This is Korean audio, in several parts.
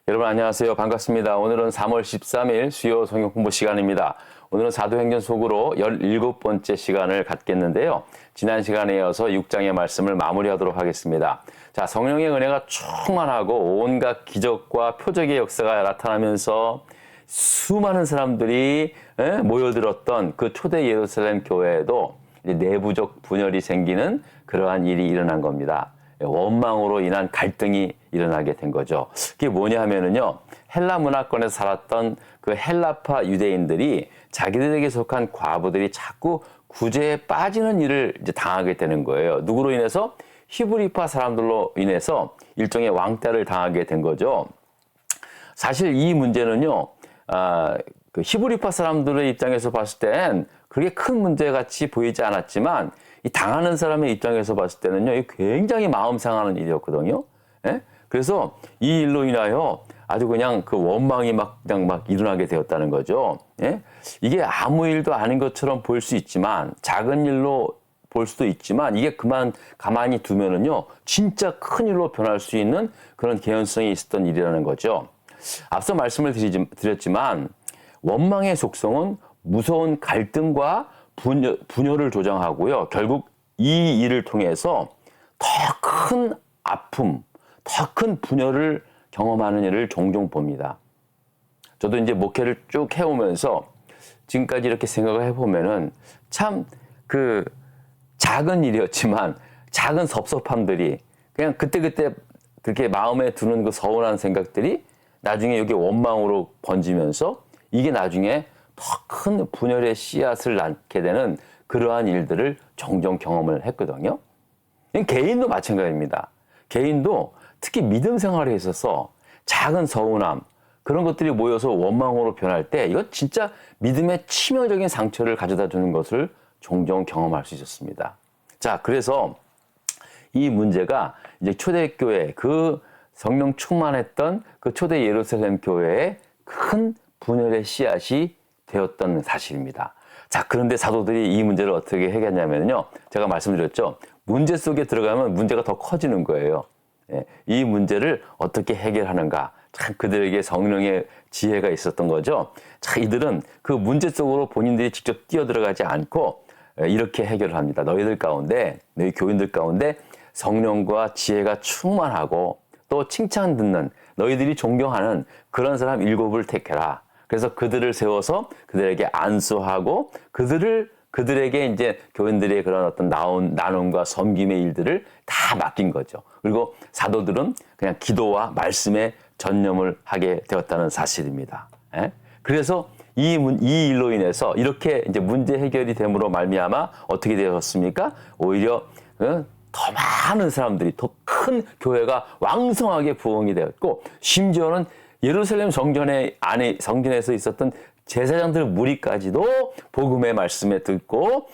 여러분 안녕하세요. 반갑습니다. 오늘은 3월 13일 수요 성경 공부 시간입니다. 오늘은 사도행전 속으로 17번째 시간을 갖겠는데요. 지난 시간에 이어서 6장의 말씀을 마무리하도록 하겠습니다. 자, 성령의 은혜가 충만하고 온갖 기적과 표적의 역사가 나타나면서 수많은 사람들이 모여들었던 그 초대 예루살렘 교회에도 내부적 분열이 생기는 그러한 일이 일어난 겁니다. 원망으로 인한 갈등이 일어나게 된 거죠. 그게 뭐냐 하면은요, 헬라 문화권에서 살았던 그 헬라파 유대인들이 자기들에게 속한 과부들이 자꾸 구제에 빠지는 일을 이제 당하게 되는 거예요. 누구로 인해서? 히브리파 사람들로 인해서 일종의 왕따를 당하게 된 거죠. 사실 이 문제는요, 그 히브리파 사람들의 입장에서 봤을 땐 그게 큰 문제 같이 보이지 않았지만 이 당하는 사람의 입장에서 봤을 때는요, 굉장히 마음 상하는 일이었거든요. 예? 그래서 이 일로 인하여 아주 그냥 그 원망이 그냥 막 일어나게 되었다는 거죠. 예? 이게 아무 일도 아닌 것처럼 보일 수 있지만, 작은 일로 볼 수도 있지만, 이게 가만히 두면은요, 진짜 큰 일로 변할 수 있는 그런 개연성이 있었던 일이라는 거죠. 앞서 말씀을 드렸지만, 원망의 속성은 무서운 갈등과 분열을 조장하고요. 결국 이 일을 통해서 더 큰 아픔, 더 큰 분열을 경험하는 일을 종종 봅니다. 저도 이제 목회를 쭉 해오면서 지금까지 이렇게 생각을 해보면은 참 그 작은 일이었지만 작은 섭섭함들이 그냥 그때그때 그렇게 마음에 드는 그 서운한 생각들이 나중에 여기 원망으로 번지면서 이게 나중에 더 큰 분열의 씨앗을 낳게 되는 그러한 일들을 종종 경험을 했거든요. 개인도 마찬가지입니다. 개인도 특히 믿음 생활에 있어서 작은 서운함, 그런 것들이 모여서 원망으로 변할 때 이거 진짜 믿음의 치명적인 상처를 가져다 주는 것을 종종 경험할 수 있었습니다. 자, 그래서 이 문제가 이제 초대교회, 그 성령 충만했던 그 초대 예루살렘 교회의 큰 분열의 씨앗이 되었던 사실입니다. 자, 그런데 사도들이 이 문제를 어떻게 해결했냐면요, 제가 말씀드렸죠. 문제 속에 들어가면 문제가 더 커지는 거예요. 이 문제를 어떻게 해결하는가, 참 그들에게 성령의 지혜가 있었던 거죠. 자, 이들은 그 문제 속으로 본인들이 직접 뛰어들어가지 않고 이렇게 해결을 합니다. 너희 교인들 가운데 성령과 지혜가 충만하고 또 칭찬 듣는, 너희들이 존경하는 그런 사람 7을 택해라. 그래서 그들을 세워서 그들에게 안수하고 그들에게 이제 교인들의 그런 어떤 나눔과 섬김의 일들을 다 맡긴 거죠. 그리고 사도들은 그냥 기도와 말씀에 전념을 하게 되었다는 사실입니다. 예? 그래서 이 일로 인해서 이렇게 이제 문제 해결이 됨으로 말미암아 어떻게 되었습니까? 오히려 더 많은 사람들이, 더 큰 교회가 왕성하게 부흥이 되었고, 심지어는 예루살렘 성전에서 있었던 제사장들 무리까지도 복음의 말씀에 듣고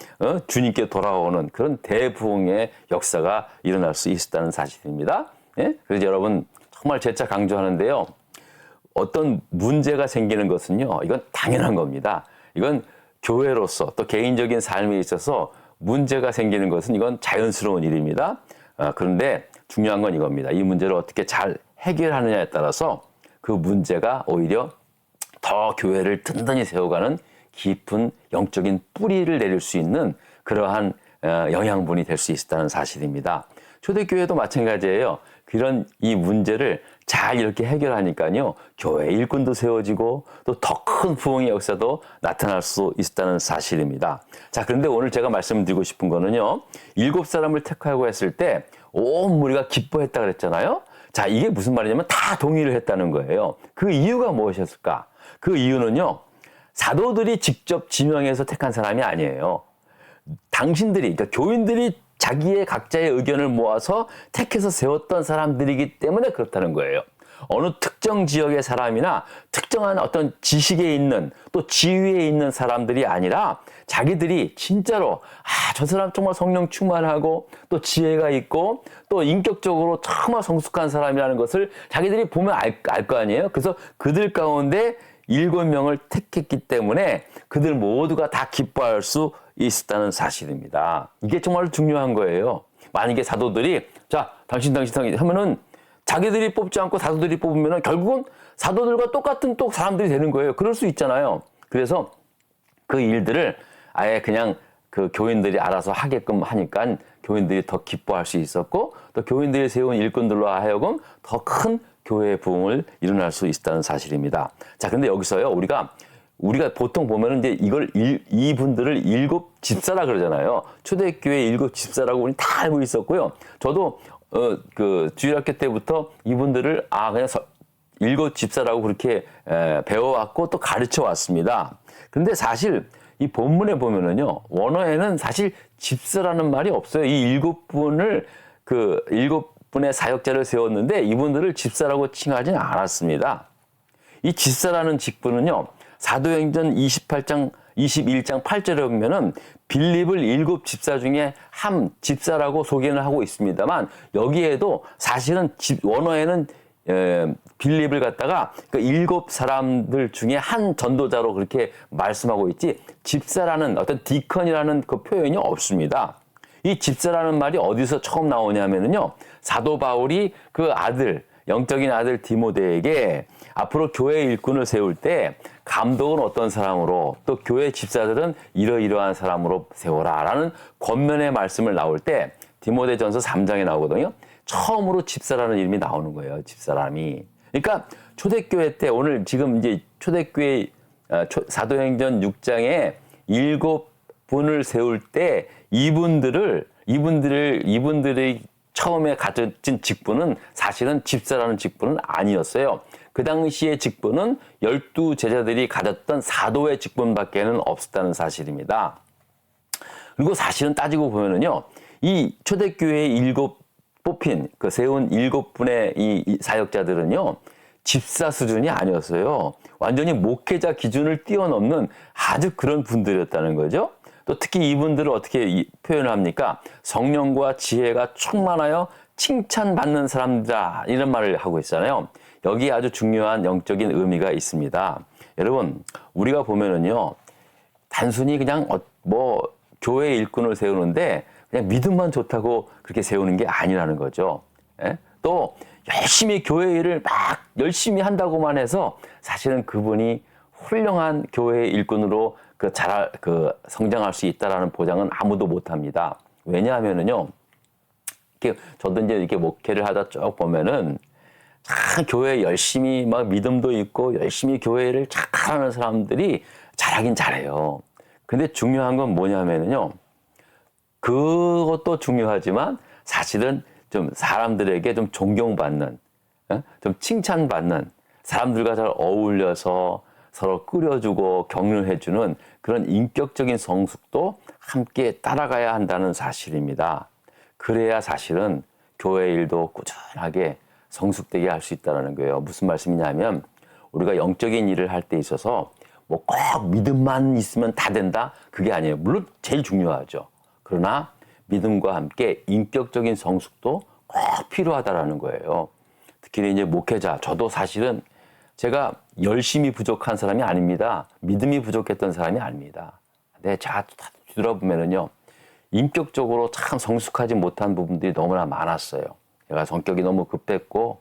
주님께 돌아오는 그런 대부흥의 역사가 일어날 수 있었다는 사실입니다. 예? 그래서 여러분 정말 재차 강조하는데요. 어떤 문제가 생기는 것은요, 이건 당연한 겁니다. 이건 교회로서 또 개인적인 삶에 있어서 문제가 생기는 것은 이건 자연스러운 일입니다. 그런데 중요한 건 이겁니다. 이 문제를 어떻게 잘 해결하느냐에 따라서 그 문제가 오히려 더 교회를 든든히 세워가는 깊은 영적인 뿌리를 내릴 수 있는 그러한 영양분이 될 수 있다는 사실입니다. 초대교회도 마찬가지예요. 그런 이 문제를 잘 이렇게 해결하니까요, 교회 일꾼도 세워지고 또 더 큰 부흥의 역사도 나타날 수 있다는 사실입니다. 자, 그런데 오늘 제가 말씀드리고 싶은 거는요, 7사람을 택하고 했을 때 온 무리가 기뻐했다 그랬잖아요. 자, 이게 무슨 말이냐면 다 동의를 했다는 거예요. 그 이유가 무엇이었을까? 그 이유는요, 사도들이 직접 지명해서 택한 사람이 아니에요. 그러니까 교인들이 자기의 각자의 의견을 모아서 택해서 세웠던 사람들이기 때문에 그렇다는 거예요. 어느 특정 지역의 사람이나 특정한 어떤 지식에 있는 또 지위에 있는 사람들이 아니라 자기들이 진짜로 저 사람 정말 성령 충만하고 또 지혜가 있고 또 인격적으로 정말 성숙한 사람이라는 것을 자기들이 보면 알 거 아니에요. 그래서 그들 가운데 7명을 택했기 때문에 그들 모두가 다 기뻐할 수 있었다는 사실입니다. 이게 정말 중요한 거예요. 만약에 사도들이 자 당신 하면은 자기들이 뽑지 않고 사도들이 뽑으면 결국은 사도들과 똑같은 또 사람들이 되는 거예요. 그럴 수 있잖아요. 그래서 그 일들을 아예 그냥 그 교인들이 알아서 하게끔 하니까 교인들이 더 기뻐할 수 있었고 또 교인들이 세운 일꾼들로 하여금 더 큰 교회의 부흥을 일어날 수 있다는 사실입니다. 자, 근데 여기서요, 우리가 보통 보면은 이제 이분들을 일곱 집사라 그러잖아요. 초대교회 일곱 집사라고 우리 다 알고 있었고요. 저도 그 주일학교 때부터 이분들을 그냥 일곱 집사라고 그렇게 배워왔고 또 가르쳐 왔습니다. 근데 사실 이 본문에 보면은요, 원어에는 사실 집사라는 말이 없어요. 이 일곱 분의 사역자를 세웠는데 이분들을 집사라고 칭하지는 않았습니다. 이 집사라는 직분은요, 사도행전 21장 8절에 보면은 빌립을 일곱 집사 중에 한 집사라고 소개를 하고 있습니다만 여기에도 사실은 원어에는 빌립을 갖다가 그 일곱 사람들 중에 한 전도자로 그렇게 말씀하고 있지 집사라는 어떤 디컨이라는 그 표현이 없습니다. 이 집사라는 말이 어디서 처음 나오냐면요, 사도 바울이 그 아들, 영적인 아들 디모데에게 앞으로 교회 일꾼을 세울 때 감독은 어떤 사람으로 또 교회 집사들은 이러이러한 사람으로 세워라라는 권면의 말씀을 나올 때 디모데전서 3장에 나오거든요. 처음으로 집사라는 이름이 나오는 거예요. 집사람이. 그러니까 초대교회 때 오늘 지금 이제 초대교회 사도행전 6장에 7분을 세울 때 이분들이 처음에 가진 직분은 사실은 집사라는 직분은 아니었어요. 그 당시의 직분은 12제자들이 가졌던 사도의 직분밖에는 없었다는 사실입니다. 그리고 사실은 따지고 보면은요, 이 초대교회의 뽑힌 세운 7분의 이 사역자들은요, 집사 수준이 아니었어요. 완전히 목회자 기준을 뛰어넘는 아주 그런 분들이었다는 거죠. 또 특히 이분들을 어떻게 표현을 합니까? 성령과 지혜가 충만하여 칭찬받는 사람이다, 이런 말을 하고 있잖아요. 여기에 아주 중요한 영적인 의미가 있습니다. 여러분, 우리가 보면은요, 단순히 그냥 교회 일꾼을 세우는데 그냥 믿음만 좋다고 그렇게 세우는 게 아니라는 거죠. 예? 또 열심히 교회 일을 막 열심히 한다고만 해서 사실은 그분이 훌륭한 교회 일꾼으로 성장할 수 있다라는 보장은 아무도 못 합니다. 왜냐하면은요, 저도 이제 이렇게 목회를 하다 쭉 보면은 참 교회 열심히 막 믿음도 있고 열심히 교회를 잘하는 사람들이 잘하긴 잘해요. 근데 중요한 건 뭐냐면은요, 그것도 중요하지만 사실은 좀 사람들에게 좀 존경받는, 좀 칭찬받는, 사람들과 잘 어울려서 서로 끌어주고 격려해주는 그런 인격적인 성숙도 함께 따라가야 한다는 사실입니다. 그래야 사실은 교회 일도 꾸준하게 성숙되게 할 수 있다는 거예요. 무슨 말씀이냐면 우리가 영적인 일을 할 때 있어서 꼭 믿음만 있으면 다 된다? 그게 아니에요. 물론 제일 중요하죠. 그러나 믿음과 함께 인격적인 성숙도 꼭 필요하다라는 거예요. 특히 이제 목회자, 저도 사실은 제가 열심히 부족한 사람이 아닙니다. 믿음이 부족했던 사람이 아닙니다. 근데 제가 뒤돌아보면은요, 인격적으로 참 성숙하지 못한 부분들이 너무나 많았어요. 제가 성격이 너무 급했고,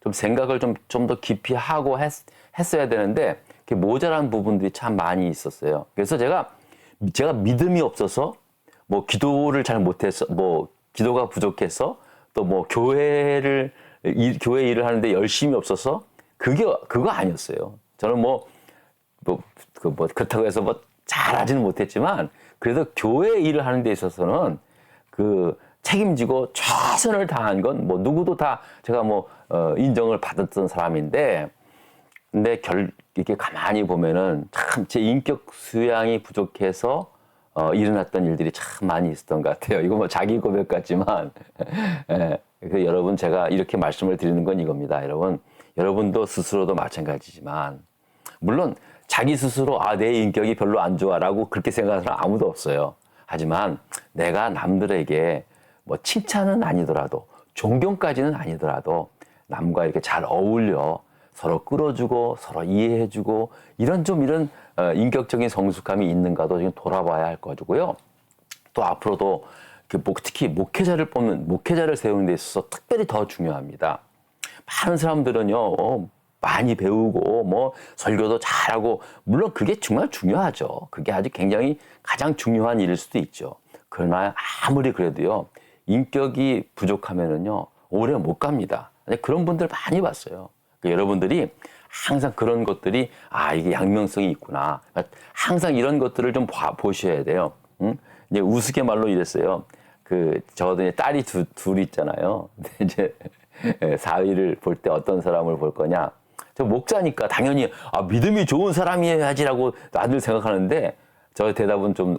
좀 생각을 좀 더 깊이 하고 했어야 되는데, 모자란 부분들이 참 많이 있었어요. 그래서 제가 믿음이 없어서, 기도를 잘 못해서, 기도가 부족해서, 또 교회 일을 하는데 열심히 없어서, 그거 아니었어요. 저는 그렇다고 해서 잘하지는 못했지만, 그래도 교회 일을 하는 데 있어서는 책임지고 최선을 다한 건 누구도 다 제가 인정을 받았던 사람인데, 근데 이렇게 가만히 보면은 참 제 인격 수양이 부족해서 일어났던 일들이 참 많이 있었던 것 같아요. 이거 자기 고백 같지만, 그래서 여러분, 제가 이렇게 말씀을 드리는 건 이겁니다. 여러분도 스스로도 마찬가지지만, 물론 자기 스스로 내 인격이 별로 안 좋아라고 그렇게 생각하는 사람 아무도 없어요. 하지만 내가 남들에게 칭찬은 아니더라도, 존경까지는 아니더라도 남과 이렇게 잘 어울려 서로 끌어주고 서로 이해해주고 이런 인격적인 성숙함이 있는가도 지금 돌아봐야 할 거고요. 또 앞으로도 특히 목회자를 세우는 데 있어서 특별히 더 중요합니다. 많은 사람들은요, 많이 배우고, 뭐, 설교도 잘하고, 물론 그게 정말 중요하죠. 그게 아주 굉장히 가장 중요한 일일 수도 있죠. 그러나 아무리 그래도요, 인격이 부족하면은요, 오래 못 갑니다. 그런 분들 많이 봤어요. 그러니까 여러분들이 항상 그런 것들이, 이게 양면성이 있구나. 그러니까 항상 이런 것들을 좀 보셔야 돼요. 응? 이제 우스갯말로 이랬어요. 저도 이제 딸이 둘 있잖아요. 근데 이제 사위를 볼 때 어떤 사람을 볼 거냐. 저 목사니까 당연히 믿음이 좋은 사람이어야지라고 다들 생각하는데 저 대답은 좀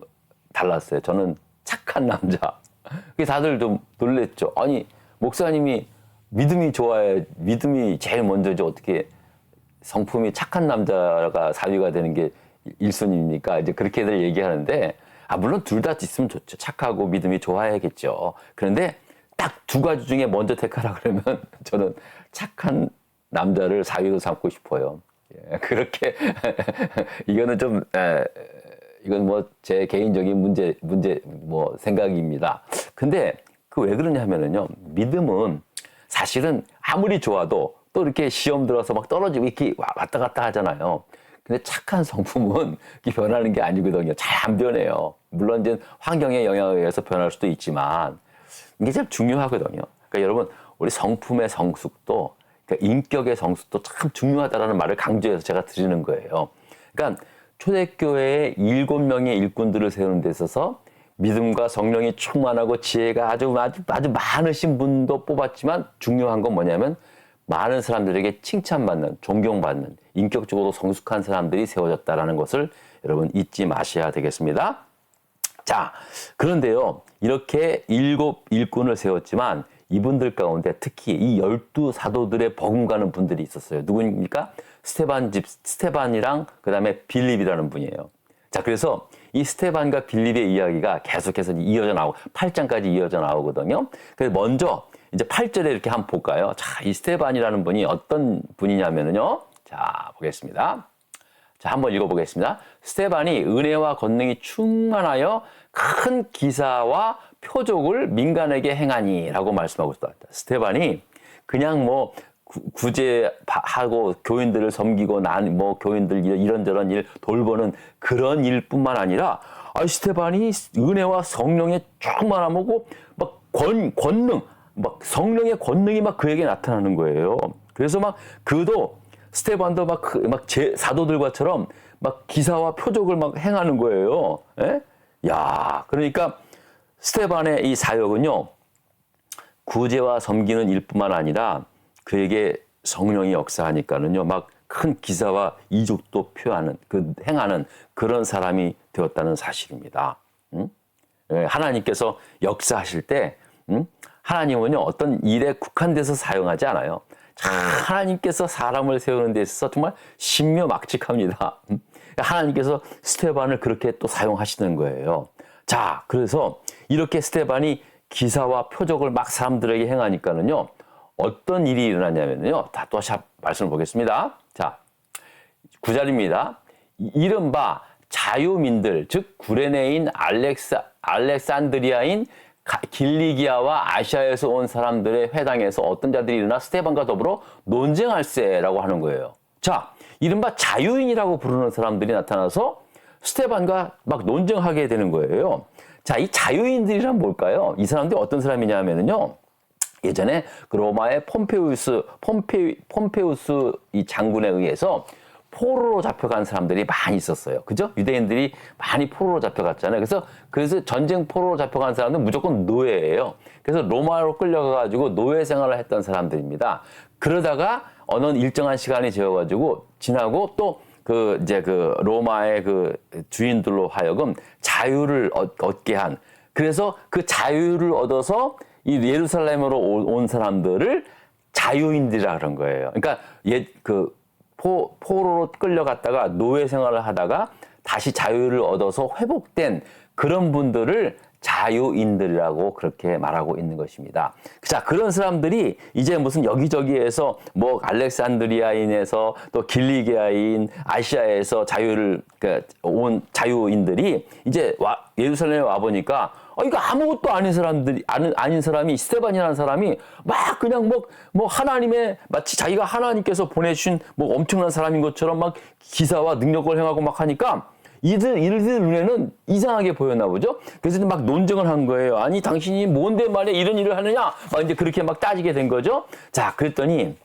달랐어요. 저는 착한 남자. 그게 다들 좀 놀랬죠. 아니 목사님이 믿음이 좋아야 믿음이 제일 먼저지 어떻게 성품이 착한 남자가 사위가 되는 게 1순위입니까? 이제 그렇게들 얘기하는데 물론 둘 다 있으면 좋죠. 착하고 믿음이 좋아야겠죠. 그런데 딱 두 가지 중에 먼저 택하라 그러면 저는 착한 남자를 사위로 삼고 싶어요. 예, 그렇게 이거는 좀 이건 뭐 제 개인적인 문제 뭐 생각입니다. 근데 왜 그러냐면은요. 믿음은 사실은 아무리 좋아도 또 이렇게 시험 들어서 막 떨어지고 이렇게 왔다 갔다 하잖아요. 근데 착한 성품은 변하는 게 아니거든요. 잘 안 변해요. 물론 이제 환경의 영향에 의해서 변할 수도 있지만 이게 참 중요하거든요. 그러니까 여러분 우리 성품의 성숙도 그러니까 인격의 성숙도 참 중요하다라는 말을 강조해서 제가 드리는 거예요. 그러니까 초대교회에 7명의 일꾼들을 세우는 데 있어서 믿음과 성령이 충만하고 지혜가 아주 많으신 분도 뽑았지만 중요한 건 뭐냐면 많은 사람들에게 칭찬받는, 존경받는, 인격적으로 성숙한 사람들이 세워졌다는 것을 여러분 잊지 마셔야 되겠습니다. 자, 그런데요. 이렇게 7 일꾼을 세웠지만 이분들 가운데 특히 이 12 사도들의 버금가는 분들이 있었어요. 누구입니까? 스테반이랑 그다음에 빌립이라는 분이에요. 자, 그래서 이 스테반과 빌립의 이야기가 계속해서 이어져 나오고 8장까지 이어져 나오거든요. 그래서 먼저 이제 8절에 이렇게 한번 볼까요? 자, 이 스테반이라는 분이 어떤 분이냐면요. 자, 보겠습니다. 자, 한번 읽어보겠습니다. 스테반이 은혜와 권능이 충만하여 큰 기사와 표적을 민간에게 행하니라고 말씀하고 있습니다. 스테반이 그냥 뭐 구제하고 교인들을 섬기고 뭐 교인들 이런저런 일 돌보는 그런 일뿐만 아니라 스테반이 은혜와 성령의 충만함하고 막 권능 막 성령의 권능이 막 그에게 나타나는 거예요. 그래서 막 스테반도 막 사도들과처럼 막 기사와 표적을 막 행하는 거예요. 예? 야, 그러니까 스테반의 이 사역은요, 구제와 섬기는 일뿐만 아니라 그에게 성령이 역사하니까는요, 막 큰 기사와 이적도 행하는 그런 사람이 되었다는 사실입니다. 하나님께서 역사하실 때, 하나님은요, 어떤 일에 국한돼서 사용하지 않아요. 하나님께서 사람을 세우는 데 있어서 정말 신묘막측합니다. 하나님께서 스테반을 그렇게 또 사용하시는 거예요. 자, 그래서 이렇게 스테반이 기사와 표적을 막 사람들에게 행하니까는요, 어떤 일이 일어나냐면요, 또 말씀을 보겠습니다. 자, 9절입니다. 이른바 자유민들, 즉 구레네인 알렉산드리아인 길리기아와 아시아에서 온 사람들의 회당에서 어떤 자들이 일어나 스테반과 더불어 논쟁할세라고 하는 거예요. 자, 이른바 자유인이라고 부르는 사람들이 나타나서 스테반과 막 논쟁하게 되는 거예요. 자, 이 자유인들이란 뭘까요? 이 사람들이 어떤 사람이냐면요. 예전에 그 로마의 폼페우스 이 장군에 의해서 포로로 잡혀간 사람들이 많이 있었어요. 그죠? 유대인들이 많이 포로로 잡혀갔잖아요. 그래서 전쟁 포로로 잡혀간 사람들은 무조건 노예예요. 그래서 로마로 끌려가가지고 노예 생활을 했던 사람들입니다. 그러다가 어느 일정한 시간이 지나고 또 로마의 주인들로 하여금 자유를 얻게 한, 그래서 그 자유를 얻어서 이 예루살렘으로 온 사람들을 자유인들이라 그런 거예요. 그러니까 포로로 끌려갔다가 노예 생활을 하다가 다시 자유를 얻어서 회복된 그런 분들을 자유인들이라고 그렇게 말하고 있는 것입니다. 자, 그런 사람들이 이제 무슨 여기저기에서 뭐 알렉산드리아인에서 또 길리기아인, 아시아에서 자유를 온 자유인들이 이제 예루살렘에 와 보니까 이거 아무것도 아닌 사람들이 아닌 사람이 스데반이라는 사람이 막 그냥 뭐 하나님의 마치 자기가 하나님께서 보내주신 뭐 엄청난 사람인 것처럼 막 기사와 능력을 행하고 막 하니까 이들 눈에는 이상하게 보였나 보죠. 그래서 막 논쟁을 한 거예요. 아니 당신이 뭔데 말이야 이런 일을 하느냐 막 이제 그렇게 막 따지게 된 거죠. 자, 그랬더니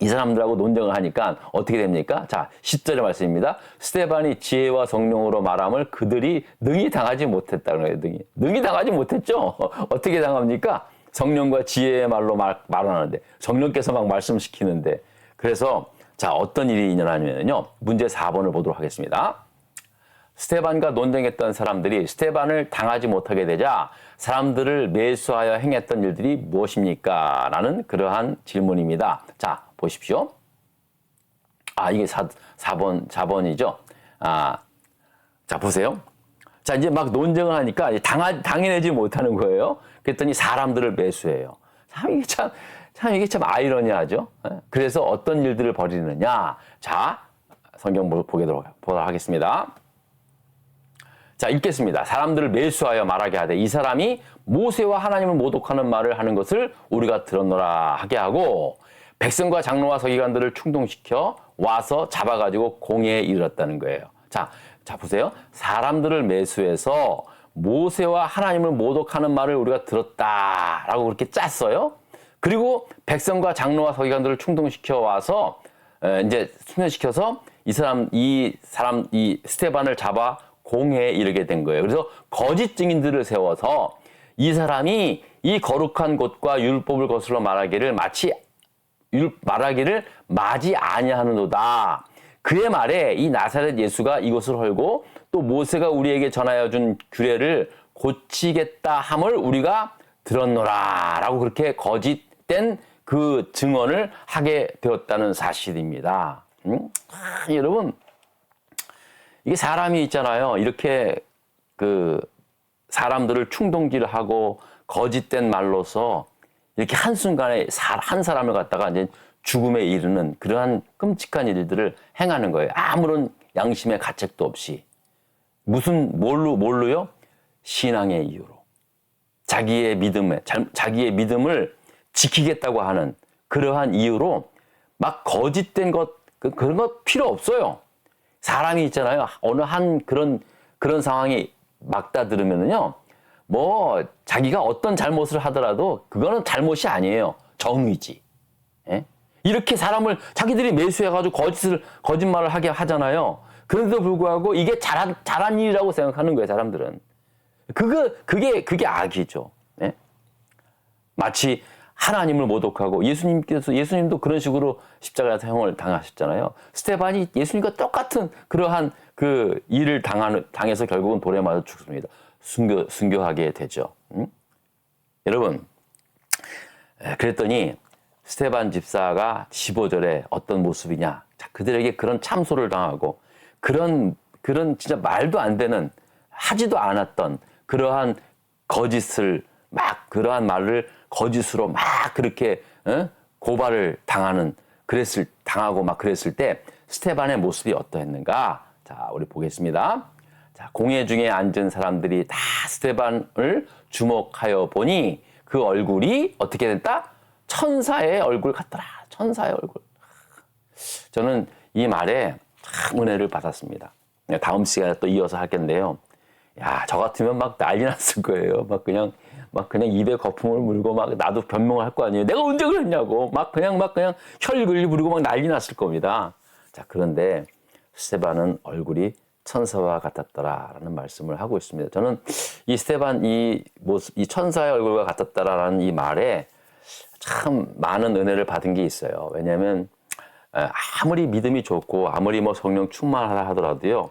이 사람들하고 논쟁을 하니까 어떻게 됩니까? 자, 10절의 말씀입니다. 스데반이 지혜와 성령으로 말함을 그들이 능히 당하지 못했다는 거예요. 능히 당하지 못했죠. 어떻게 당합니까? 성령과 지혜의 말로 말하는데 성령께서 막 말씀시키는데 그래서 자, 어떤 일이 일어나냐면요. 문제 4번을 보도록 하겠습니다. 스데반과 논쟁했던 사람들이 스데반을 당하지 못하게 되자 사람들을 매수하여 행했던 일들이 무엇입니까? 라는 그러한 질문입니다. 자, 보십시오. 이게 4번이죠. 자, 보세요. 자, 이제 막 논쟁을 하니까 당해내지 못하는 거예요. 그랬더니 사람들을 매수해요. 이게 참 아이러니하죠. 그래서 어떤 일들을 벌이느냐. 자, 성경 보도록 하겠습니다. 자, 읽겠습니다. 사람들을 매수하여 말하게 하되 이 사람이 모세와 하나님을 모독하는 말을 하는 것을 우리가 들었노라 하게 하고 백성과 장로와 서기관들을 충동시켜 와서 잡아가지고 공회에 이르렀다는 거예요. 자, 보세요. 사람들을 매수해서 모세와 하나님을 모독하는 말을 우리가 들었다라고 그렇게 짰어요. 그리고 백성과 장로와 서기관들을 충동시켜 와서 이제 순회시켜서 이 스데반을 잡아 공회에 이르게 된 거예요. 그래서 거짓 증인들을 세워서 이 사람이 이 거룩한 곳과 율법을 거슬러 말하기를 마지 아니하는도다. 그의 말에 이 나사렛 예수가 이곳을 헐고 또 모세가 우리에게 전하여 준 규례를 고치겠다 함을 우리가 들었노라 라고 그렇게 거짓된 그 증언을 하게 되었다는 사실입니다. 여러분, 이게 사람이 있잖아요. 이렇게 그 사람들을 충동질하고 거짓된 말로서 이렇게 한순간에 한 사람을 갖다가 이제 죽음에 이르는 그러한 끔찍한 일들을 행하는 거예요. 아무런 양심의 가책도 없이. 뭘로요? 신앙의 이유로. 자기의 믿음을 지키겠다고 하는 그러한 이유로 막 거짓된 그런 것 필요 없어요. 사람이 있잖아요. 어느 한 그런 상황이 막다 들으면은요, 뭐, 자기가 어떤 잘못을 하더라도 그거는 잘못이 아니에요. 정의지. 예? 이렇게 사람을 자기들이 매수해가지고 거짓말을 하게 하잖아요. 그런데도 불구하고 이게 잘한 일이라고 생각하는 거예요, 사람들은. 그게 악이죠. 예? 마치 하나님을 모독하고 예수님도 그런 식으로 십자가 사형을 당하셨잖아요. 스데반이 예수님과 똑같은 그러한 그 일을 당해서 결국은 돌에 맞아 죽습니다. 순교하게 되죠. 여러분, 그랬더니 스데반 집사가 15절에 어떤 모습이냐. 자, 그들에게 그런 참소를 당하고 그런 진짜 말도 안 되는 하지도 않았던 그러한 거짓을 그러한 말을 거짓으로 막 그렇게 고발을 당하고 그랬을 때 스데반의 모습이 어떠했는가? 자, 우리 보겠습니다. 자, 공회 중에 앉은 사람들이 다 스데반을 주목하여 보니 그 얼굴이 어떻게 됐다? 천사의 얼굴 같더라. 천사의 얼굴. 저는 이 말에 참 은혜를 받았습니다. 다음 시간에 또 이어서 하겠는데요. 야, 저 같으면 막 난리 났을 거예요. 막 그냥 입에 거품을 물고 나도 변명을 할 거 아니에요. 내가 언제 그랬냐고. 그냥 혈글리 부리고 막 난리 났을 겁니다. 자, 그런데 스데반은 얼굴이 천사와 같았더라라는 말씀을 하고 있습니다. 저는 이 스데반 이 천사의 얼굴과 같았더라라는 이 말에 참 많은 은혜를 받은 게 있어요. 왜냐하면 아무리 믿음이 좋고 아무리 성령 충만하다 하더라도요.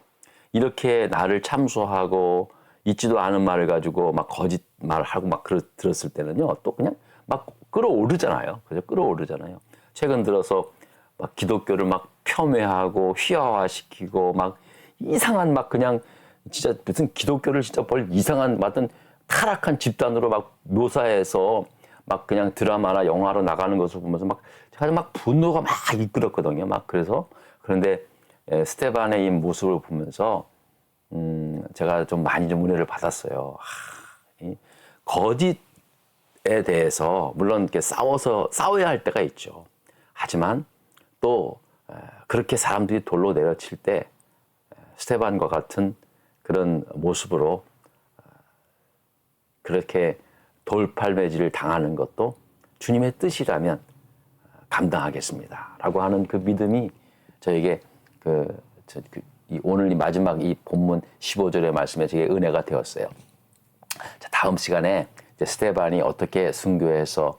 이렇게 나를 참소하고 있지도 않은 말을 가지고 거짓말을 하고 들었을 때는요. 또 그냥 끌어오르잖아요. 그죠? 끌어오르잖아요. 최근 들어서 기독교를 폄훼하고 휘하화시키고 이상한 그냥 진짜 무슨 기독교를 진짜 이상한 타락한 집단으로 막 묘사해서 막 그냥 드라마나 영화로 나가는 것을 보면서 막 제가 막 분노가 막 이끌었거든요. 막 그래서 그런데 스테반의 이 모습을 보면서 제가 좀 많이 좀 은혜를 받았어요. 이 거짓에 대해서 물론 이렇게 싸워야 할 때가 있죠. 하지만 또 그렇게 사람들이 돌로 내려칠 때 스테반과 같은 그런 모습으로 그렇게 돌팔매질을 당하는 것도 주님의 뜻이라면 감당하겠습니다. 라고 하는 그 믿음이 저에게 오늘 이 마지막 이 본문 15절의 말씀에 제게 은혜가 되었어요. 자, 다음 시간에 이제 스테반이 어떻게 순교해서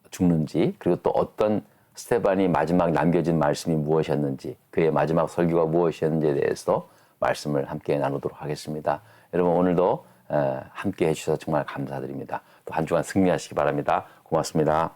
죽는지, 그리고 또 어떤 스테반이 마지막 남겨진 말씀이 무엇이었는지, 그의 마지막 설교가 무엇이었는지에 대해서 말씀을 함께 나누도록 하겠습니다. 여러분 오늘도 함께 해주셔서 정말 감사드립니다. 또 한 주간 승리하시기 바랍니다. 고맙습니다.